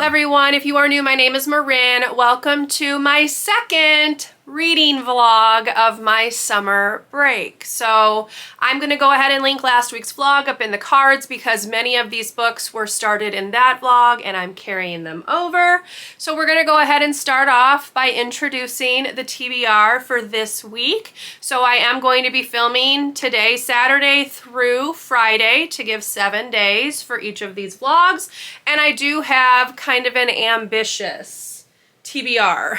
everyone. If you are new, my name is Marin. Welcome to my second reading vlog of my summer break. So I'm going to go ahead and link last week's vlog up in the cards because many of these books were started in that vlog and I'm carrying them over. So we're going to go ahead and start off by introducing the TBR for this week. So I am going to be filming today, Saturday through Friday, to give 7 days for each of these vlogs. And I do have kind of an ambitious TBR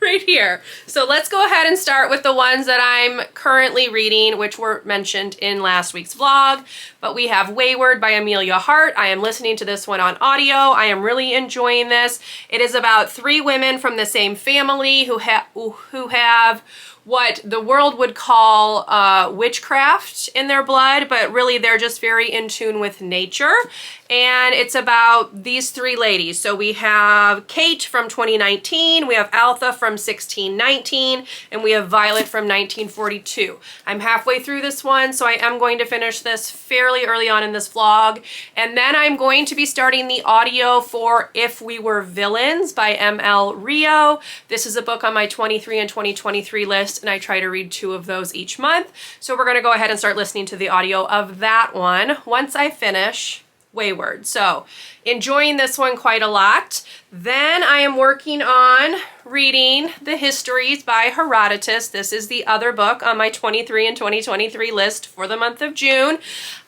right here. So let's go ahead and start with the ones that I'm currently reading, which were mentioned in last week's vlog. But we have Weyward by Emilia Hart. I am listening to this one on audio. I am really enjoying this. It is about 3 women from the same family who have what the world would call witchcraft in their blood, but really they're just very in tune with nature. And it's about these 3 ladies. So we have Kate from 2019, we have Altha from 1619, and we have Violet from 1942. I'm halfway through this one, so I am going to finish this fairly early on in this vlog. And then I'm going to be starting the audio for If We Were Villains by ML Rio. This is a book on my 23 and 2023 list, and I try to read 2 of those each month. So we're gonna go ahead and start listening to the audio of that one once I finish Weyward. So enjoying this one quite a lot. Then I am working on reading the Histories by Herodotus. This is the other book on my 23 and 2023 list for the month of June.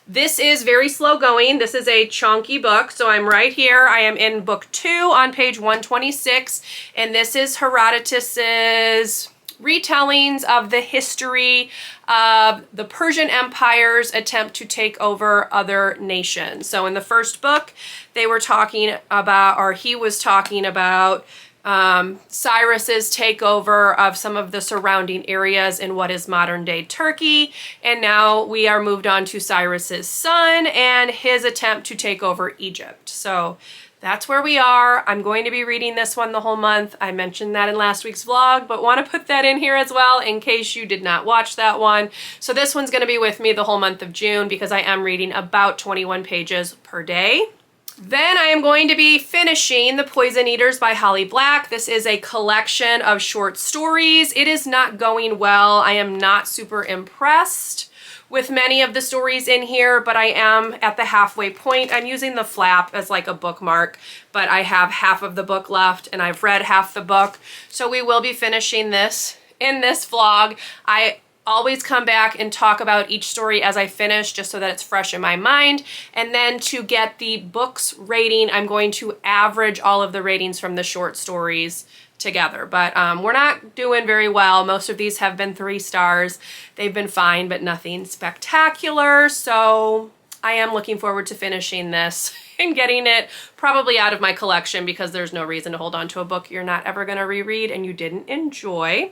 This is very slow going. This is a chunky book. So I'm right here. I am in book 2 on page 126. And this is Herodotus's retellings of the history of the Persian Empire's attempt to take over other nations. So in the first book, they were talking about, or he was talking about, Cyrus's takeover of some of the surrounding areas in what is modern day Turkey. And now we are moved on to Cyrus's son and his attempt to take over Egypt. So that's where we are. I'm going to be reading this one the whole month. I mentioned that in last week's vlog, but want to put that in here as well in case you did not watch that one. So this one's going to be with me the whole month of June because I am reading about 21 pages per day. Then I am going to be finishing The Poison Eaters by Holly Black. This is a collection of short stories. It is not going well. I am not super impressed with many of the stories in here, but I am at the halfway point. I'm using the flap as like a bookmark, but I have half of the book left and I've read half the book. So we will be finishing this in this vlog. I always come back and talk about each story as I finish just so that it's fresh in my mind. And then to get the book's rating, I'm going to average all of the ratings from the short stories together. But we're not doing very well. Most of these have been 3 stars. They've been fine, but nothing spectacular. So I am looking forward to finishing this and getting it probably out of my collection because there's no reason to hold on to a book you're not ever going to reread and you didn't enjoy.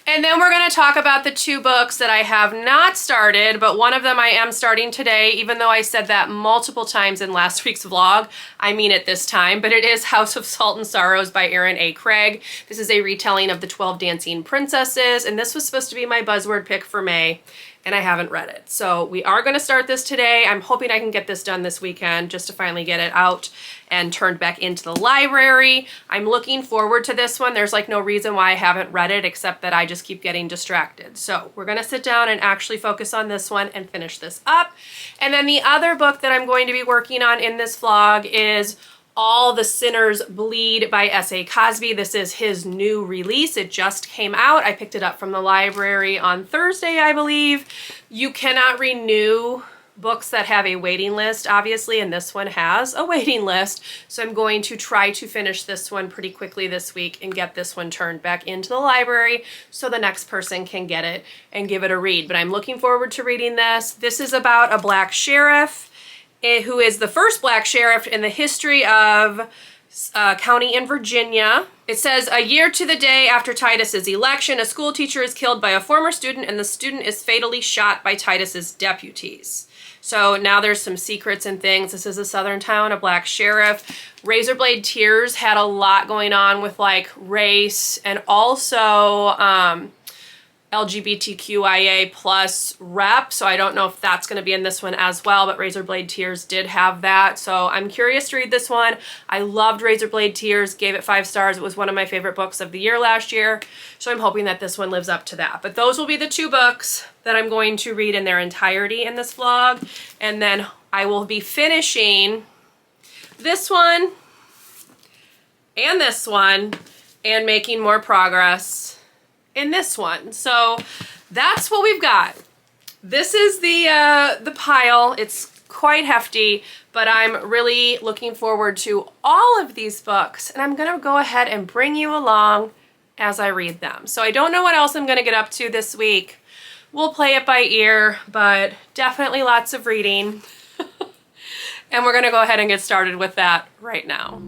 And then we're going to talk about the 2 books that I have not started, but one of them I am starting today, even though I said that multiple times in last week's vlog. I mean it this time, but it is House of Salt and Sorrows by Erin A. Craig. This is a retelling of the 12 Dancing Princesses, and this was supposed to be my buzzword pick for May, and I haven't read it. So we are going to start this today. I'm hoping I can get this done this weekend just to finally get it out and turned back into the library. I'm looking forward to this one. There's like no reason why I haven't read it except that I just keep getting distracted. So we're going to sit down and actually focus on this one and finish this up. And then the other book that I'm going to be working on in this vlog is All the Sinners Bleed by S.A. Cosby. This is his new release. It just came out. I picked it up from the library on Thursday, I believe. You cannot renew books that have a waiting list, obviously, and this one has a waiting list. So I'm going to try to finish this one pretty quickly this week and get this one turned back into the library so the next person can get it and give it a read. But I'm looking forward to reading this. This is about a black sheriff who is the first black sheriff in the history of county in Virginia. It says, a year to the day after Titus's election, a school teacher is killed by a former student and the student is fatally shot by Titus's deputies. So now there's some secrets and things. This is a southern town, a black sheriff. Razorblade Tears had a lot going on with like race and also LGBTQIA plus rep, so I don't know if that's going to be in this one as well, but Razorblade Tears did have that, so I'm curious to read this one. I loved Razorblade Tears, gave it 5 stars. It was one of my favorite books of the year last year, so I'm hoping that this one lives up to that. But those will be the 2 books that I'm going to read in their entirety in this vlog, and then I will be finishing this one and this one and making more progress in this one. So that's what we've got. This is the pile. It's quite hefty, but I'm really looking forward to all of these books, and I'm gonna go ahead and bring you along as I read them. So I don't know what else I'm gonna get up to this week. We'll play it by ear, but definitely lots of reading. And we're gonna go ahead and get started with that right now.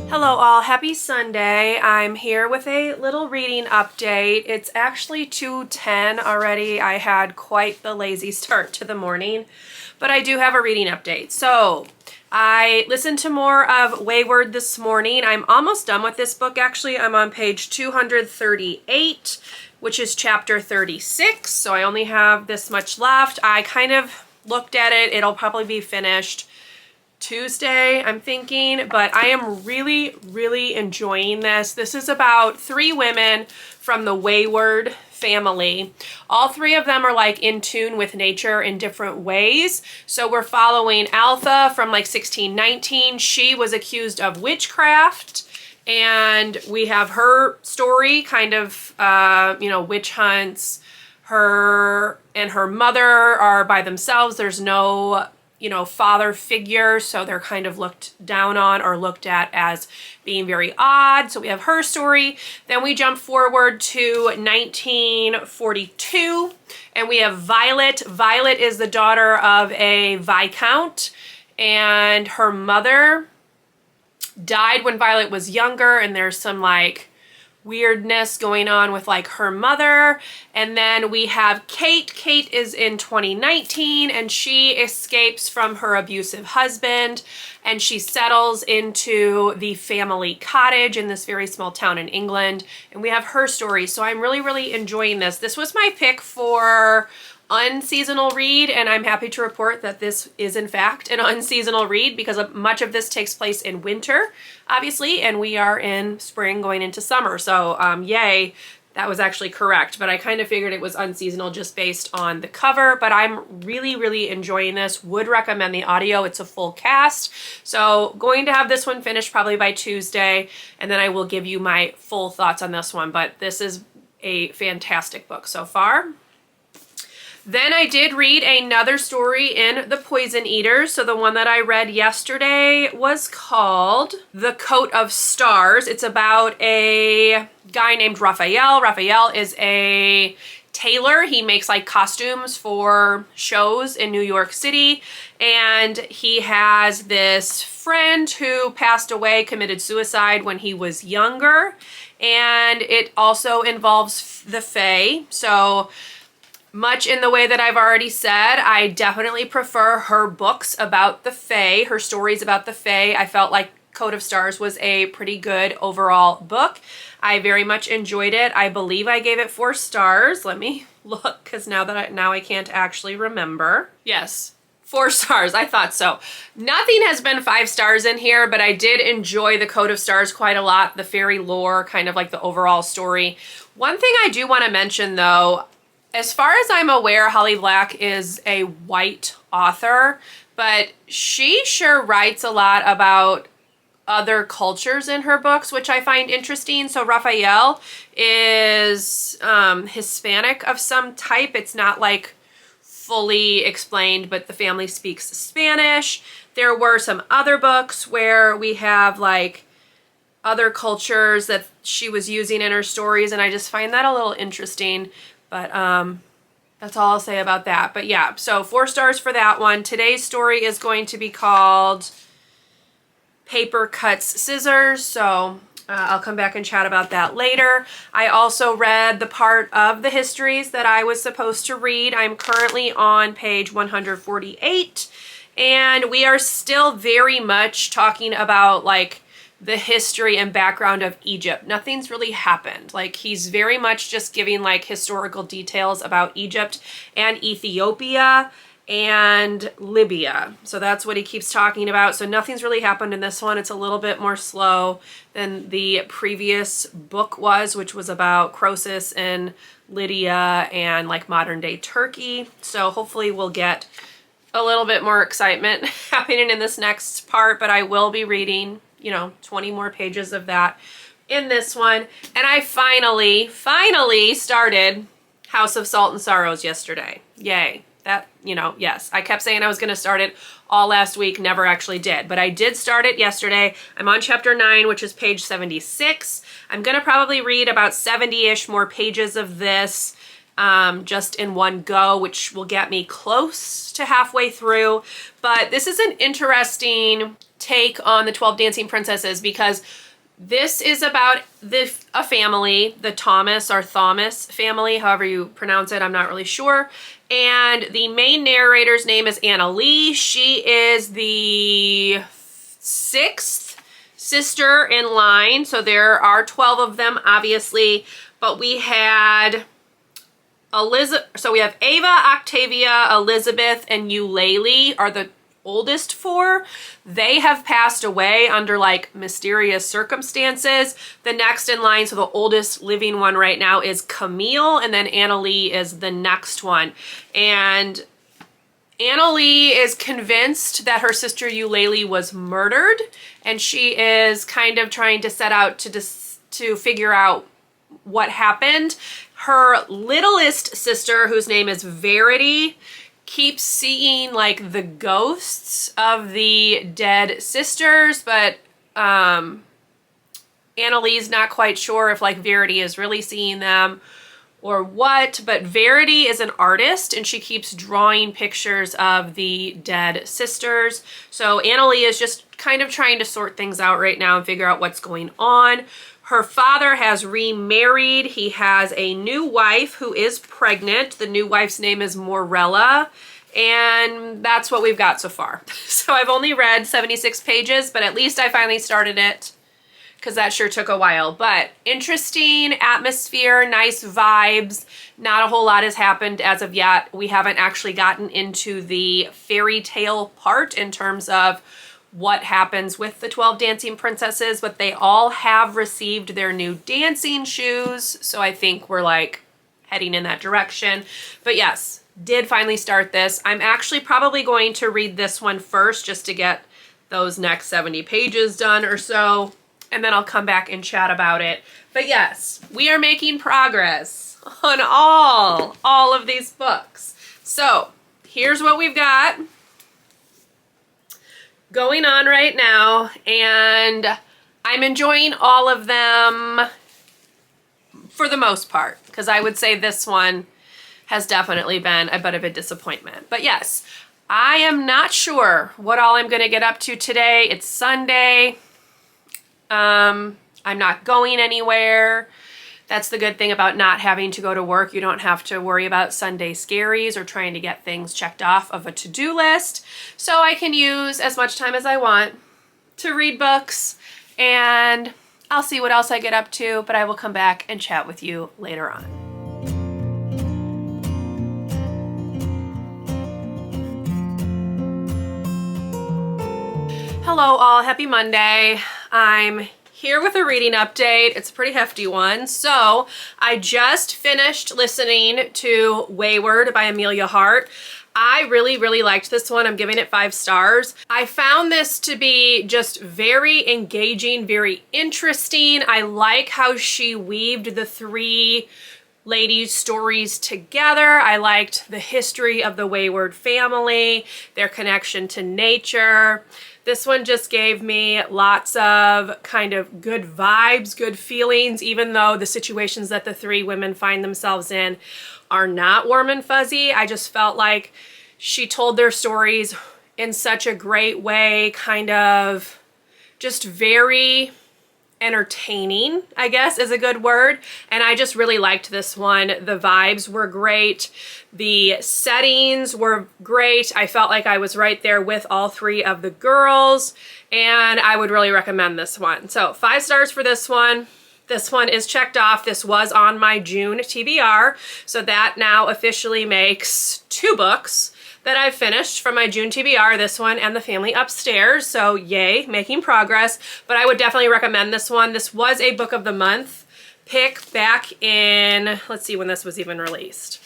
Hello all, happy Sunday. I'm here with a little reading update. It's actually 2:10 already. I had quite the lazy start to the morning, but I do have a reading update. So I listened to more of Weyward this morning. I'm almost done with this book actually. I'm on page 238, which is chapter 36. So I only have this much left. I kind of looked at it. It'll probably be finished Tuesday, I'm thinking, but I am really enjoying this. This is about 3 women from the Weyward family. All 3 of them are like in tune with nature in different ways. So we're following Altha from like 1619. She was accused of witchcraft, and we have her story, kind of, you know, witch hunts. Her and her mother are by themselves. There's no, you know, father figure, so they're kind of looked down on or looked at as being very odd. So we have her story. Then we jump forward to 1942, and we have Violet. Violet is the daughter of a viscount, and her mother died when Violet was younger, and there's some like weirdness going on with like her mother. And then we have Kate. Kate is in 2019, and she escapes from her abusive husband, and she settles into the family cottage in this very small town in England, and we have her story. So I'm really enjoying this. This was my pick for unseasonal read, and I'm happy to report that this is in fact an unseasonal read because much of this takes place in winter, obviously, and we are in spring going into summer. So yay, that was actually correct, but I kind of figured it was unseasonal just based on the cover. But I'm really enjoying this. Would recommend the audio. It's a full cast. So going to have this one finished probably by Tuesday, and then I will give you my full thoughts on this one. But this is a fantastic book so far. Then I did read another story in The Poison Eaters. So the one that I read yesterday was called The Coat of Stars. It's about a guy named Raphael. Raphael is a tailor. He makes like costumes for shows in New York City. And he has this friend who passed away, committed suicide when he was younger. And it also involves the Fae. So much in the way that I've already said, I definitely prefer her books about the Fae, her stories about the Fae. I felt like Coat of Stars was a pretty good overall book. I very much enjoyed it. I believe I gave it 4 stars. Let me look, because now I can't actually remember. Yes, 4 stars. I thought so. Nothing has been 5 stars in here, but I did enjoy the Coat of Stars quite a lot. The fairy lore, kind of like the overall story. One thing I do want to mention though, as far as I'm aware, Holly Black is a white author, but she sure writes a lot about other cultures in her books, which I find interesting. So Raphael is Hispanic of some type. It's not like fully explained, but the family speaks Spanish. There were some other books where we have like other cultures that she was using in her stories, and I just find that a little interesting. But That's all I'll say about that. But yeah, so 4 stars for that one. Today's story is going to be called Paper Cuts Scissors. So I'll come back and chat about that later. I also read the part of the Histories that I was supposed to read. I'm currently on page 148, and we are still very much talking about like the history and background of Egypt. Nothing's really happened. Like, he's very much just giving like historical details about Egypt and Ethiopia and Libya. So that's what he keeps talking about. So nothing's really happened in this one. It's a little bit more slow than the previous book was, which was about Croesus and Lydia and like modern day Turkey. So hopefully we'll get a little bit more excitement happening in this next part, but I will be reading, you know, 20 more pages of that in this one. And I finally started House of Salt and Sorrows yesterday. Yay. That, you know, yes, I kept saying I was going to start it all last week, never actually did, but I did start it yesterday. I'm on chapter 9, which is page 76. I'm going to probably read about 70-ish more pages of this just in one go, which will get me close to halfway through. But this is an interesting take on the 12 Dancing Princesses, because this is about a family, the Thomas or Thomas family, however you pronounce it, I'm not really sure. And the main narrator's name is Emilia. She is the 6th sister in line. So there are 12 of them, obviously. But we had so we have Ava, Octavia, Elizabeth, and Eulalie are the oldest 4. They have passed away under like mysterious circumstances. The next in line, so the oldest living one right now, is Camille, and then Emilia is the next one. And Emilia is convinced that her sister Eulalie was murdered, and she is kind of trying to set out to figure out what happened. Her littlest sister, whose name is Verity, keeps seeing like the ghosts of the dead sisters, but Annalie's not quite sure if like Verity is really seeing them or what. But Verity is an artist, and she keeps drawing pictures of the dead sisters. So Annalie is just kind of trying to sort things out right now and figure out what's going on. Her father has remarried. He has a new wife who is pregnant. The new wife's name is Morella, and that's what we've got so far. So I've only read 76 pages, but at least I finally started it, because that sure took a while. But interesting atmosphere, nice vibes. Not a whole lot has happened as of yet. We haven't actually gotten into the fairy tale part in terms of what happens with the 12 dancing princesses, but they all have received their new dancing shoes. So I think we're like heading in that direction. But yes, did finally start this. I'm actually probably going to read this one first just to get those next 70 pages done or so, and then I'll come back and chat about it. But yes, we are making progress on all of these books. So here's what we've got going on right now, and I'm enjoying all of them for the most part, because I would say this one has definitely been a bit of a disappointment. But yes, I am not sure what all I'm going to get up to today. It's Sunday. I'm not going anywhere. That's the good thing about not having to go to work. You don't have to worry about Sunday scaries or trying to get things checked off of a to-do list. So I can use as much time as I want to read books, and I'll see what else I get up to, but I will come back and chat with you later on. Hello all, happy Monday. I'm here with a reading update. It's a pretty hefty one. So I just finished listening to Weyward by Emilia Hart. I really liked this one. I'm giving it 5 stars. I found this to be just very engaging, very interesting. I like how she weaved the 3 ladies' stories together. I liked the history of the Weyward family, their connection to nature, This one just gave me lots of kind of good vibes, good feelings, even though the situations that the three women find themselves in are not warm and fuzzy. I just felt like she told their stories in such a great way, kind of just very entertaining, I guess is a good word. And I just really liked this one. The vibes were great. The settings were great. I felt like I was right there with all three of the girls, and I would really recommend this one. So 5 stars for this one. This one is checked off. This was on my June TBR, so that now officially makes 2 books that I've finished from my June TBR, this one and The Family Upstairs. So yay, making progress. But I would definitely recommend this one. This was a book of the month pick back in, let's see when this was even released.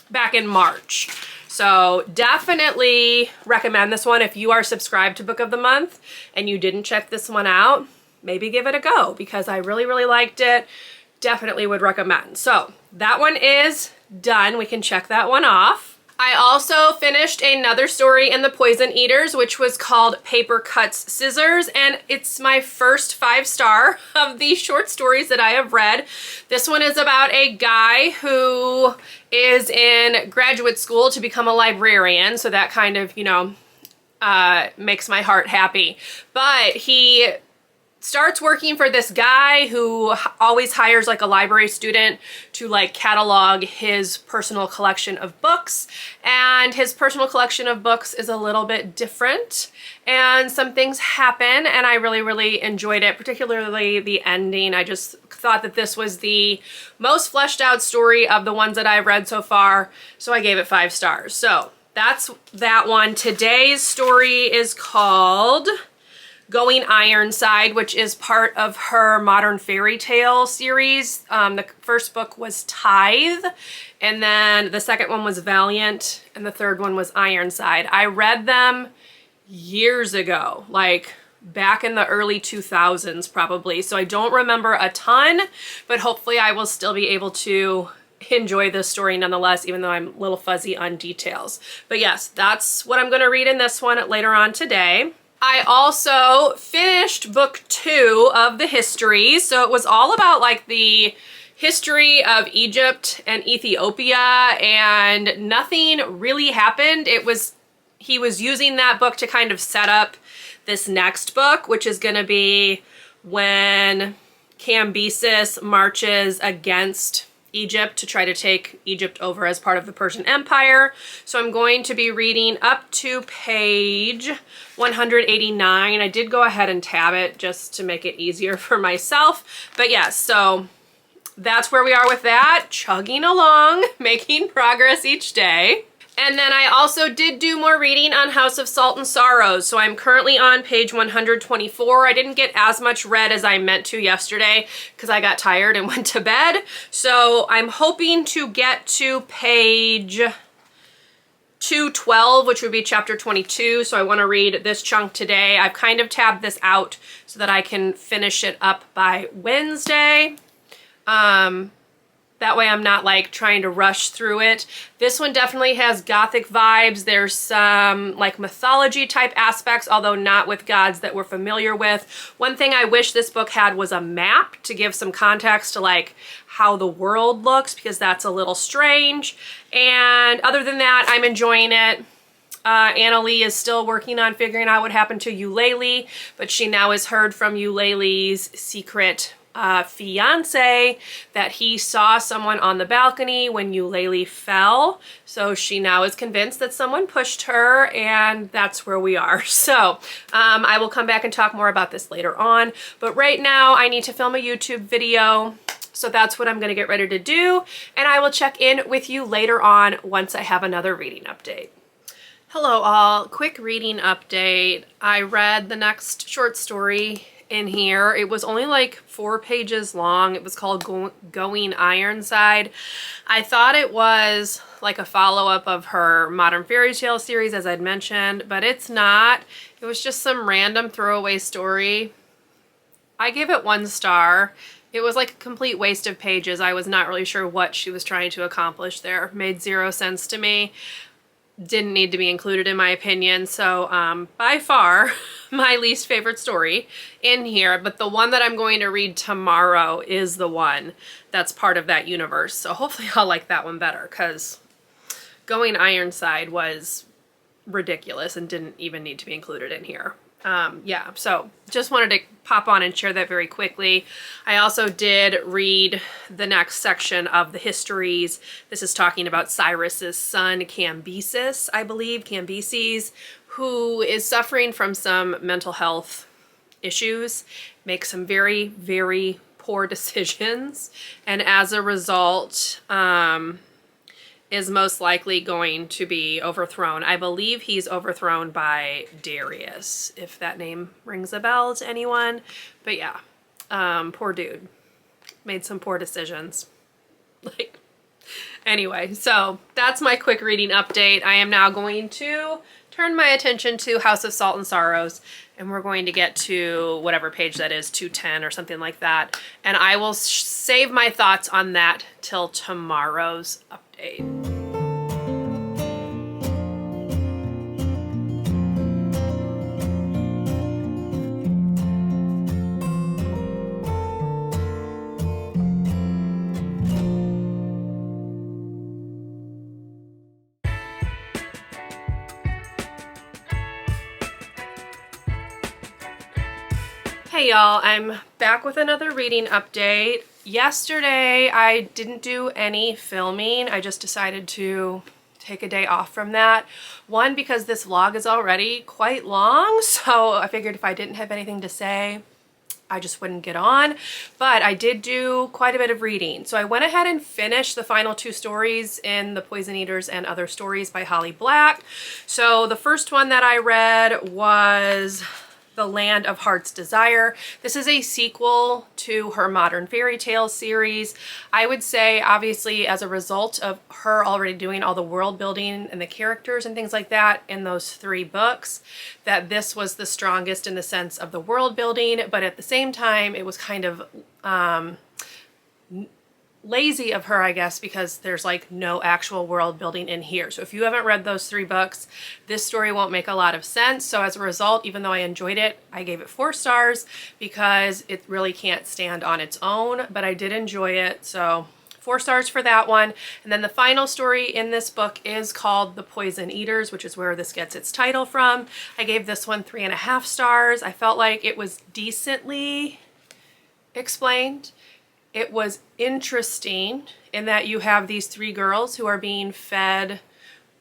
Back in March. So definitely recommend this one if you are subscribed to Book of the Month and you didn't check this one out. Maybe give it a go because I really, really liked it. Definitely would recommend. So that one is done. We can check that one off. I also finished another story in The Poison Eaters, which was called Paper Cuts Scissors, and it's my first 5-star of the short stories that I have read. This one is about a guy who is in graduate school to become a librarian, so that kind of, you know, makes my heart happy. But he starts working for this guy who always hires like a library student to like catalog his personal collection of books, and his personal collection of books is a little bit different and some things happen, and I really, really enjoyed it, particularly the ending. I just thought that this was the most fleshed out story of the ones that I've read so far, so I gave it 5 stars. So that's that one. Today's story is called Going Ironside, which is part of her modern fairy tale series. The first book was Tithe, and then the second one was Valiant, and the third one was Ironside. I read them years ago, like back in the early 2000s probably, so I don't remember a ton, but hopefully I will still be able to enjoy this story nonetheless, even though I'm a little fuzzy on details. But yes, that's what I'm going to read in this one later on today. I also finished book 2 of the Histories. So it was all about like the history of Egypt and Ethiopia, and nothing really happened. He was using that book to kind of set up this next book, which is going to be when Cambyses marches against Egypt to try to take Egypt over as part of the Persian Empire. So I'm going to be reading up to page 189. I did go ahead and tab it just to make it easier for myself. But yes, so that's where we are with that. Chugging along, making progress each day. And then I also did do more reading on House of Salt and Sorrows. So I'm currently on page 124. I didn't get as much read as I meant to yesterday because I got tired and went to bed. So I'm hoping to get to page 212, which would be chapter 22. So I want to read this chunk today. I've kind of tabbed this out so that I can finish it up by Wednesday. That way I'm not like trying to rush through it. This one definitely has gothic vibes. There's some like mythology type aspects, although not with gods that we're familiar with. One thing I wish this book had was a map to give some context to like how the world looks, because that's a little strange. And other than that, I'm enjoying it. Annalie is still working on figuring out what happened to Eulalie, but she now has heard from Eulalie's secret fiance that he saw someone on the balcony when Eulalie fell. So she now is convinced that someone pushed her, and that's where we are. So I will come back and talk more about this later on. But right now I need to film a YouTube video. So that's what I'm going to get ready to do. And I will check in with you later on once I have another reading update. Hello all, quick reading update. I read the next short story in here. It was only like 4 pages long. It was called Going Ironside. I thought it was like a follow-up of her modern fairy tale series, as I'd mentioned, but it's not. It was just some random throwaway story. I gave it 1 star. It was like a complete waste of pages. I was not really sure what she was trying to accomplish there. Made 0 sense to me. didn't need to be included in my opinion. So by far my least favorite story in here, but the one that I'm going to read tomorrow is the one that's part of that universe. So hopefully I'll like that one better, because Going Ironside was ridiculous and didn't even need to be included in here. Yeah, so just wanted to pop on and share that very quickly. I also did read the next section of the Histories. This is talking about Cyrus's son Cambyses, I believe, Cambyses, who is suffering from some mental health issues, makes some very, very poor decisions, and as a result, is most likely going to be overthrown. I believe he's overthrown by Darius, if that name rings a bell to anyone. But yeah, poor dude. Made some poor decisions. Like, anyway, so that's my quick reading update. I am now going to turn my attention to House of Salt and Sorrows, and we're going to get to whatever page that is, 210 or something like that. And I will save my thoughts on that till tomorrow's update. Hey y'all, I'm back with another reading update. Yesterday I didn't do any filming. I just decided to take a day off from that. One, because this vlog is already quite long, so I figured if I didn't have anything to say, I just wouldn't get on. But I did do quite a bit of reading. So I went ahead and finished the final 2 stories in The Poison Eaters and Other Stories by Holly Black. So the first one that I read was The Land of Heart's Desire. This is a sequel to her modern fairy tale series. I would say, obviously, as a result of her already doing all the world building and the characters and things like that in those 3 books, that this was the strongest in the sense of the world building, but at the same time, it was kind of lazy of her, I guess, because there's like no actual world building in here. So if you haven't read those 3 books, this story won't make a lot of sense. So as a result, even though I enjoyed it, I gave it 4 stars because it really can't stand on its own, but I did enjoy it. So 4 stars for that one. And then the final story in this book is called The Poison Eaters, which is where this gets its title from. I gave this one 3.5 stars. I felt like it was decently explained. It was interesting in that you have these 3 girls who are being fed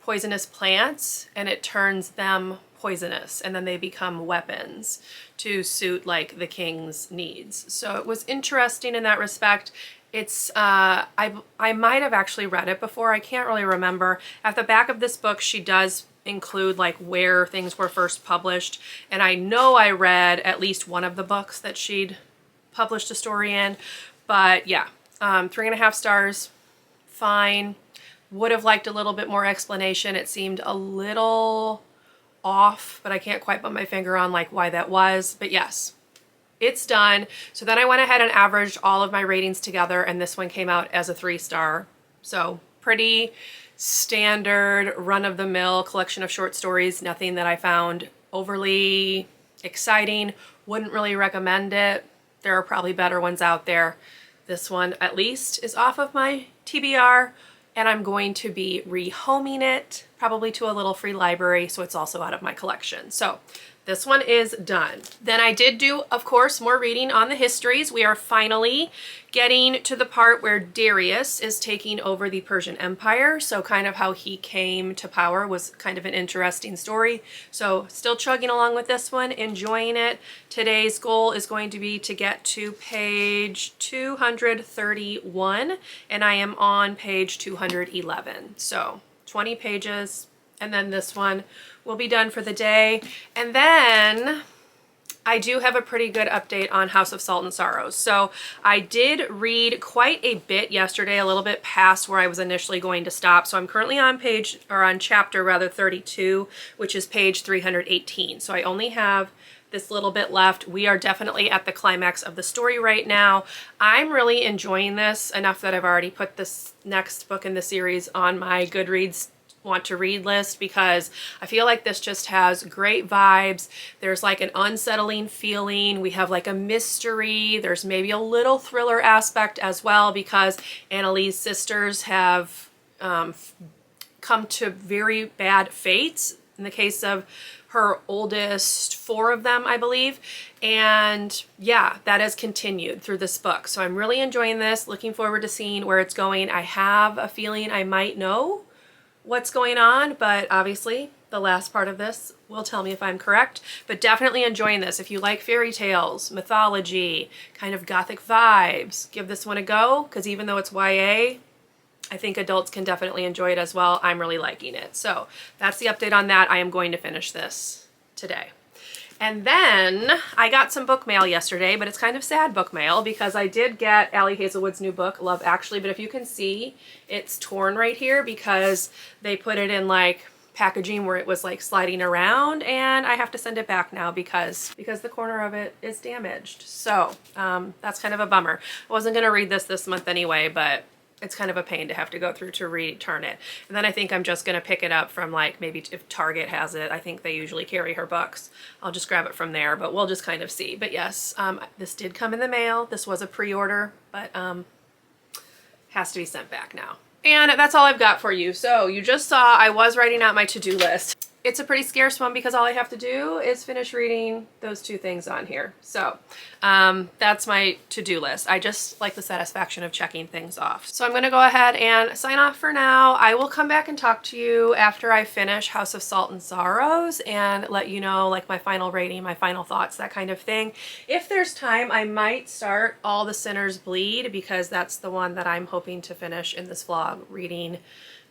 poisonous plants, and it turns them poisonous, and then they become weapons to suit like the king's needs. So it was interesting in that respect. It's I might have actually read it before. I can't really remember. At the back of this book, she does include like where things were first published, and I know I read at least one of the books that she'd published a story in. But yeah, 3.5 stars, fine. Would have liked a little bit more explanation. It seemed a little off, but I can't quite put my finger on like why that was. But yes, it's done. So then I went ahead and averaged all of my ratings together, and this one came out as a 3-star. So pretty standard run-of-the-mill collection of short stories. Nothing that I found overly exciting. Wouldn't really recommend it. There are probably better ones out there. This one, at least, is off of my TBR, and I'm going to be rehoming it, probably to a little free library, so it's also out of my collection. So this one is done. Then I did do, of course, more reading on the Histories. We are finally getting to the part where Darius is taking over the Persian Empire. So kind of how he came to power was kind of an interesting story. So still chugging along with this one, enjoying it. Today's goal is going to be to get to page 231, and I am on page 211. So 20 pages, and then this one will be done for the day. And then I do have a pretty good update on House of Salt and Sorrows. So I did read quite a bit yesterday, a little bit past where I was initially going to stop. So I'm currently on chapter 32, which is page 318. So I only have this little bit left. We are definitely at the climax of the story right now. I'm really enjoying this enough that I've already put this next book in the series on my Goodreads want to read list because I feel like this just has great vibes. There's like an unsettling feeling. We have like a mystery. There's maybe a little thriller aspect as well because Annalee's sisters have come to very bad fates in the case of her oldest 4 of them, I believe. And yeah, that has continued through this book. So I'm really enjoying this, looking forward to seeing where it's going. I have a feeling I might know what's going on, but obviously the last part of this will tell me if I'm correct, but definitely enjoying this. If you like fairy tales, mythology, kind of gothic vibes, give this one a go, because even though it's YA, I think adults can definitely enjoy it as well. I'm really liking it. So that's the update on that. I am going to finish this today. And then I got some book mail yesterday, but it's kind of sad book mail because I did get Allie Hazelwood's new book, Love Actually, but if you can see, it's torn right here because they put it in like packaging where it was like sliding around, and I have to send it back now because the corner of it is damaged. So that's kind of a bummer. I wasn't going to read this month anyway, but it's kind of a pain to have to go through to return it. And then I think I'm just going to pick it up from like maybe if Target has it. I think they usually carry her books. I'll just grab it from there, but we'll just kind of see. But yes, this did come in the mail. This was a pre-order, but has to be sent back now. And that's all I've got for you. So you just saw I was writing out my to-do list. It's a pretty scarce one because all I have to do is finish reading those 2 things on here. So that's my to-do list. I just like the satisfaction of checking things off. So I'm going to go ahead and sign off for now. I will come back and talk to you after I finish House of Salt and Sorrows and let you know like my final rating, my final thoughts, that kind of thing. If there's time, I might start All the Sinners Bleed because that's the one that I'm hoping to finish in this vlog reading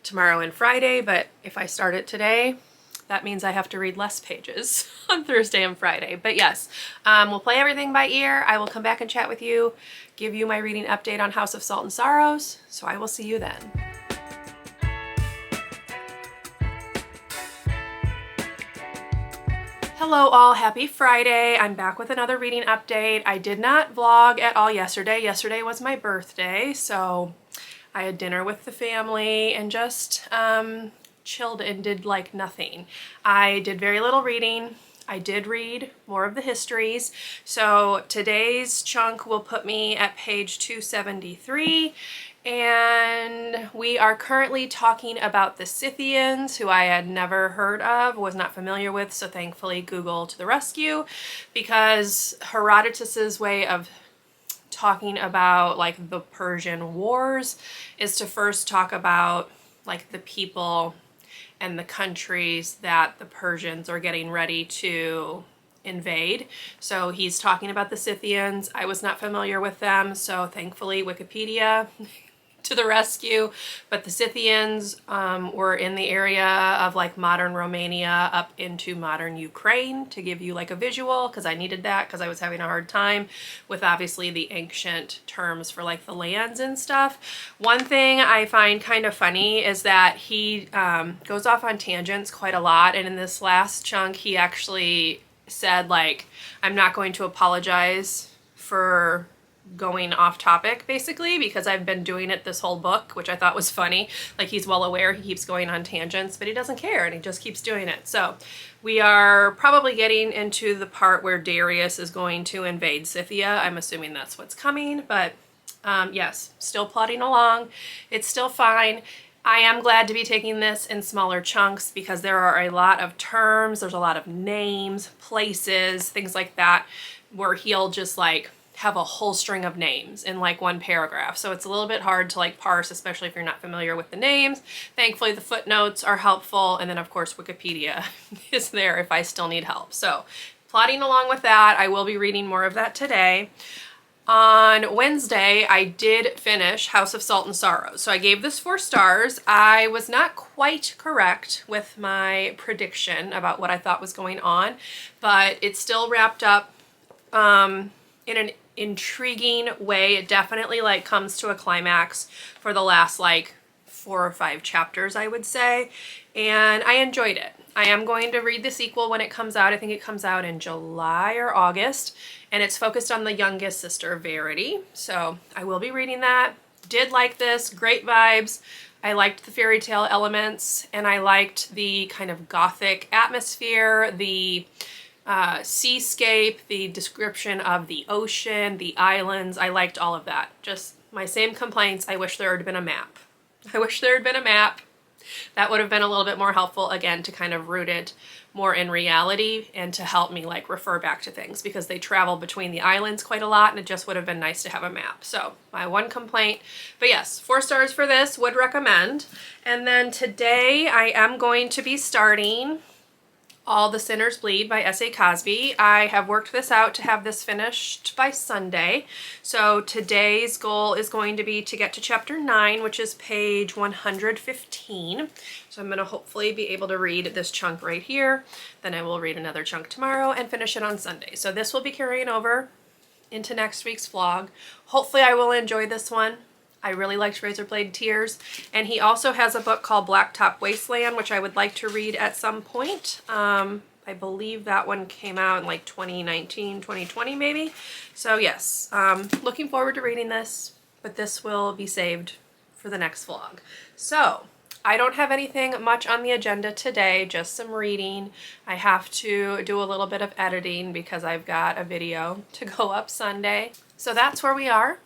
tomorrow and Friday. But if I start it today, that means I have to read less pages on Thursday and Friday. But yes, we'll play everything by ear. I will come back and chat with you, give you my reading update on House of Salt and Sorrows. So I will see you then. Hello all, happy Friday. I'm back with another reading update. I did not vlog at all yesterday. Yesterday was my birthday, so I had dinner with the family and just chilled and did like nothing. I did very little reading. I did read more of the histories. So today's chunk will put me at page 273. And we are currently talking about the Scythians, who I had never heard of, was not familiar with, so thankfully Google to the rescue, because Herodotus's way of talking about like the Persian Wars is to first talk about like the people and the countries that the Persians are getting ready to invade. So he's talking about the Scythians. I was not familiar with them, so thankfully Wikipedia to the rescue. But the Scythians were in the area of like modern Romania up into modern Ukraine, to give you like a visual, because I needed that because I was having a hard time with obviously the ancient terms for like the lands and stuff. One thing I find kind of funny is that he goes off on tangents quite a lot, and in this last chunk he actually said like, I'm not going to apologize for going off topic, basically, because I've been doing it this whole book, which I thought was funny. Like, he's well aware he keeps going on tangents, but he doesn't care and he just keeps doing it. So we are probably getting into the part where Darius is going to invade Scythia. I'm assuming that's what's coming, but yes, still plodding along. It's still fine. I am glad to be taking this in smaller chunks because there are a lot of terms, there's a lot of names, places, things like that, where he'll just like have a whole string of names in like one paragraph. So it's a little bit hard to like parse, especially if you're not familiar with the names. Thankfully, the footnotes are helpful. And then of course, Wikipedia is there if I still need help. So plodding along with that, I will be reading more of that today. On Wednesday, I did finish House of Salt and Sorrows. So I gave this 4 stars. I was not quite correct with my prediction about what I thought was going on, but it still wrapped up in an intriguing way. It definitely like comes to a climax for the last like 4 or 5 chapters, I would say, and I enjoyed it. I am going to read the sequel when it comes out. I think it comes out in July or August, and it's focused on the youngest sister, Verity. So I will be reading that. Did like this, great vibes. I liked the fairy tale elements, and I liked the kind of gothic atmosphere, the seascape, the description of the ocean, the islands. I liked all of that. Just my same complaints. I wish there had been a map. I wish there had been a map. That would have been a little bit more helpful, again, to kind of root it more in reality and to help me like refer back to things, because they travel between the islands quite a lot, and it just would have been nice to have a map. So my one complaint, but yes, 4 stars for this, would recommend. And then today I am going to be starting All the Sinners Bleed by S.A. Cosby. I have worked this out to have this finished by Sunday. So today's goal is going to be to get to chapter 9, which is page 115. So I'm going to hopefully be able to read this chunk right here. Then I will read another chunk tomorrow and finish it on Sunday. So this will be carrying over into next week's vlog. Hopefully I will enjoy this one. I really liked Razorblade Tears, and he also has a book called Blacktop Wasteland, which I would like to read at some point. I believe that one came out in like 2019, 2020 maybe. So yes, looking forward to reading this, but this will be saved for the next vlog. So I don't have anything much on the agenda today, just some reading. I have to do a little bit of editing because I've got a video to go up Sunday. So that's where we are.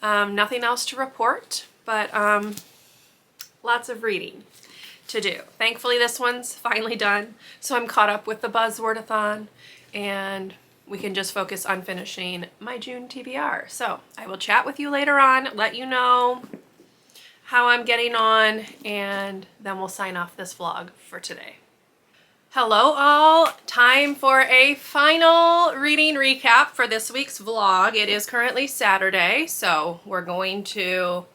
Nothing else to report, but lots of reading to do. Thankfully, this one's finally done, so I'm caught up with the Buzzwordathon, and we can just focus on finishing my June TBR. So I will chat with you later on, let you know how I'm getting on, and then we'll sign off this vlog for today. Hello all, time for a final reading recap for this week's vlog. It is currently Saturday, so we're going to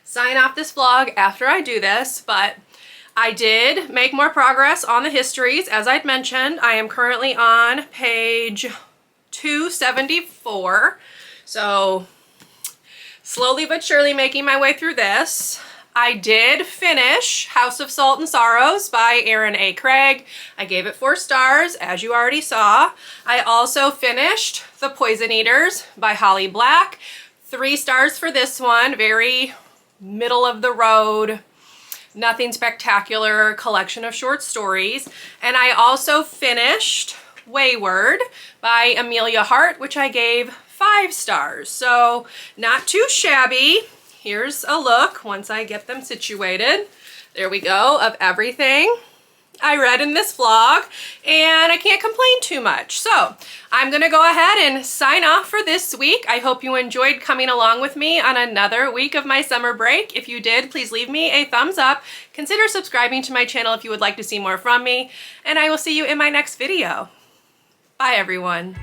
sign off this vlog after I do this, but I did make more progress on the histories, as I'd mentioned. I am currently on page 274, so slowly but surely making my way through this. I did finish House of Salt and Sorrows by Erin A. Craig. I gave it 4 stars, as you already saw. I also finished The Poison Eaters by Holly Black. 3 stars for this one. Very middle of the road, nothing spectacular collection of short stories. And I also finished Weyward by Emilia Hart, which I gave 5 stars. So not too shabby. Here's a look once I get them situated. There we go, of everything I read in this vlog, and I can't complain too much. So I'm gonna go ahead and sign off for this week. I hope you enjoyed coming along with me on another week of my summer break. If you did, please leave me a thumbs up. Consider subscribing to my channel if you would like to see more from me, and I will see you in my next video. Bye everyone.